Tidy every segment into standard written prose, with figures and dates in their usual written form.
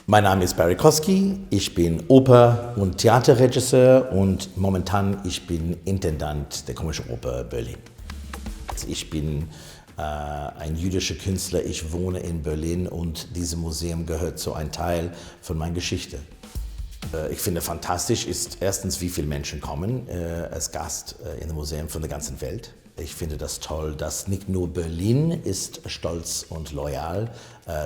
Mein Name ist Barry Kosky, ich bin Oper- und Theaterregisseur und momentan ich bin Intendant der Komischen Oper Berlin. Ich bin ein jüdischer Künstler, ich wohne in Berlin und dieses Museum gehört zu einem Teil von meiner Geschichte. Ich finde fantastisch ist erstens, wie viele Menschen kommen als Gast in dem Museum von der ganzen Welt. Ich finde das toll, dass nicht nur Berlin ist stolz und loyal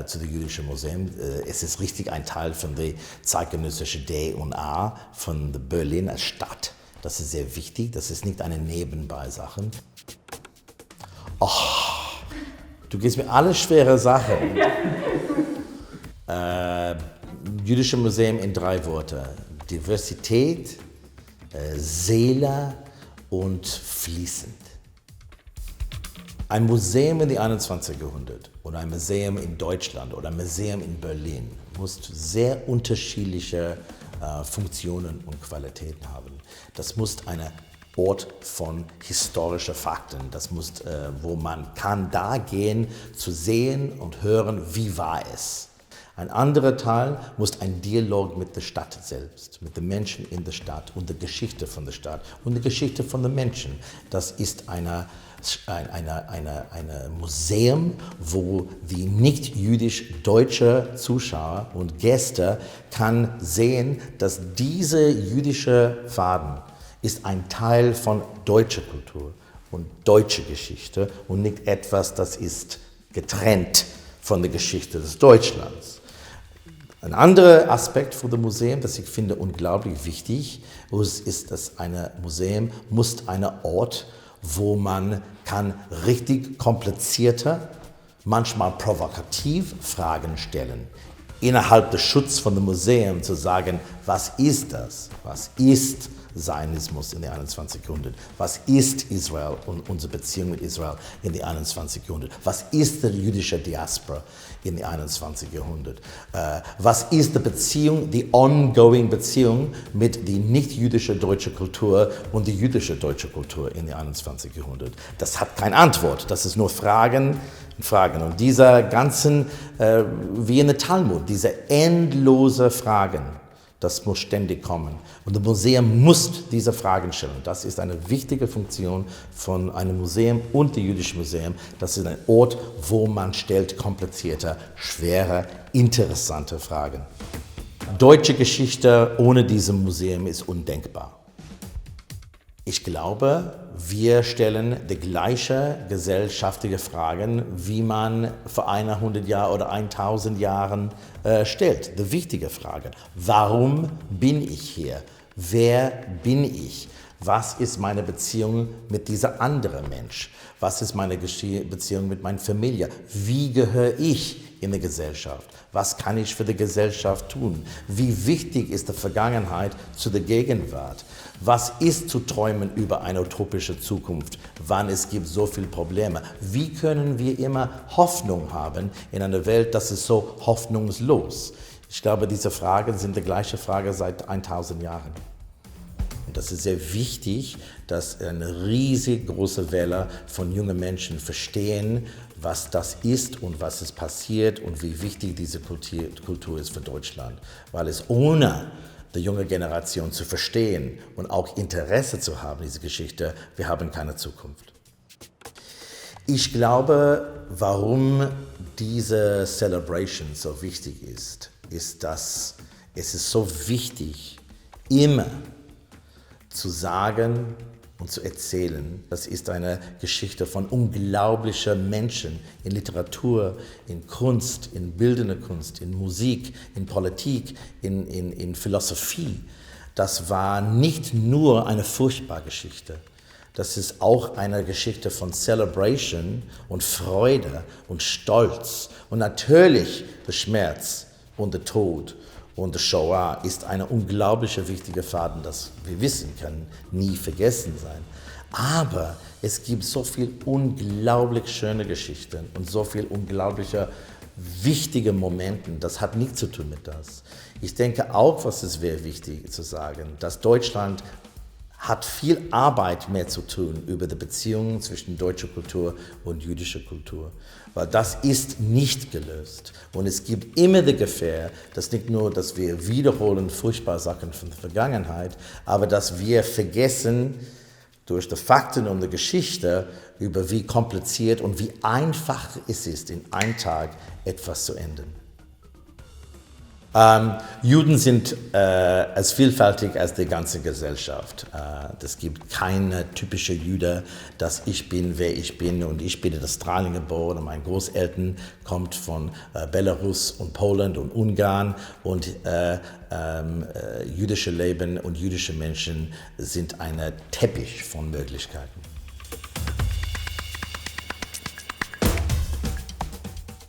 zu dem Jüdischen Museum. Es ist richtig ein Teil von der zeitgenössischen DNA von Berlin als Stadt. Das ist sehr wichtig, das ist nicht eine Nebenbei-Sache. Oh, du gibst mir alle schwere Sachen. Jüdische Museum in 3 Worte. Diversität, Seele und fließend. Ein Museum in die 21. Jahrhundert oder ein Museum in Deutschland oder ein Museum in Berlin muss sehr unterschiedliche Funktionen und Qualitäten haben. Das muss ein Ort von historischen Fakten, das muss, wo man kann da gehen, zu sehen und hören, wie war es. Ein anderer Teil muss ein Dialog mit der Stadt selbst, mit den Menschen in der Stadt und der Geschichte von der Stadt und der Geschichte von den Menschen. Das ist ein Museum, wo die nicht-jüdisch-deutsche Zuschauer und Gäste kann sehen, dass diese jüdische Faden ist ein Teil von deutscher Kultur und deutscher Geschichte und nicht etwas, das ist getrennt von der Geschichte des Deutschlands. Ein anderer Aspekt von dem Museum, das ich finde unglaublich wichtig, ist, dass ein Museum muss ein Ort, wo man kann richtig komplizierte, manchmal provokativ Fragen stellen. Innerhalb des Schutzes von dem Museum zu sagen, was ist das? Was ist Zionismus in der 21. Jahrhundert? Was ist Israel und unsere Beziehung mit Israel in der 21. Jahrhundert? Was ist die jüdische Diaspora in der 21. Jahrhundert? Was ist die Beziehung, die ongoing Beziehung mit der nicht-jüdischen deutschen Kultur und der jüdischen deutschen Kultur in der 21. Jahrhundert? Das hat keine Antwort, das ist nur Fragen. Und dieser ganzen, wie in der Talmud, diese endlose Fragen, das muss ständig kommen. Und das Museum muss diese Fragen stellen. Das ist eine wichtige Funktion von einem Museum und dem Jüdischen Museum. Das ist ein Ort, wo man stellt komplizierte, schwere, interessante Fragen. Deutsche Geschichte ohne dieses Museum ist undenkbar. Ich glaube, wir stellen die gleichen gesellschaftlichen Fragen, wie man vor 100 Jahren oder 1000 Jahren stellt. Die wichtige Frage: Warum bin ich hier? Wer bin ich? Was ist meine Beziehung mit dieser anderen Mensch? Was ist meine Beziehung mit meiner Familie? Wie gehöre ich in der Gesellschaft? Was kann ich für die Gesellschaft tun? Wie wichtig ist die Vergangenheit zu der Gegenwart? Was ist zu träumen über eine utopische Zukunft, wann es gibt so viele Probleme? Wie können wir immer Hoffnung haben in einer Welt, das ist so hoffnungslos? Ich glaube, diese Fragen sind die gleiche Frage seit 1000 Jahren. Und das ist sehr wichtig, dass eine riesig große Welle von jungen Menschen verstehen, was das ist und was es passiert und wie wichtig diese Kultur ist für Deutschland. Weil es ohne die junge Generation zu verstehen und auch Interesse zu haben, diese Geschichte, wir haben keine Zukunft. Ich glaube, warum diese Celebration so wichtig ist, dass es ist so wichtig, immer zu sagen und zu erzählen. Das ist eine Geschichte von unglaublichen Menschen in Literatur, in Kunst, in bildender Kunst, in Musik, in Politik, in Philosophie. Das war nicht nur eine furchtbare Geschichte. Das ist auch eine Geschichte von Celebration und Freude und Stolz und natürlich der Schmerz und der Tod. Und die Shoah ist eine unglaubliche wichtige Faden, das wir wissen können, nie vergessen sein. Aber es gibt so viel unglaublich schöne Geschichten und so viel unglaubliche wichtige Momente. Das hat nichts zu tun mit das. Ich denke auch, was ist sehr wichtig zu sagen, dass Deutschland hat viel Arbeit mehr zu tun über die Beziehungen zwischen deutscher Kultur und jüdischer Kultur. Weil das ist nicht gelöst. Und es gibt immer die Gefahr, dass nicht nur, dass wir wiederholen furchtbare Sachen von der Vergangenheit, aber dass wir vergessen durch die Fakten und die Geschichte über wie kompliziert und wie einfach es ist, in einem Tag etwas zu ändern. Juden sind als vielfältig als die ganze Gesellschaft. Es gibt keine typische Jude, dass ich bin, wer ich bin und ich bin in Australien geboren und meine Großeltern kommen von Belarus und Polen und Ungarn und jüdische Leben und jüdische Menschen sind ein Teppich von Möglichkeiten.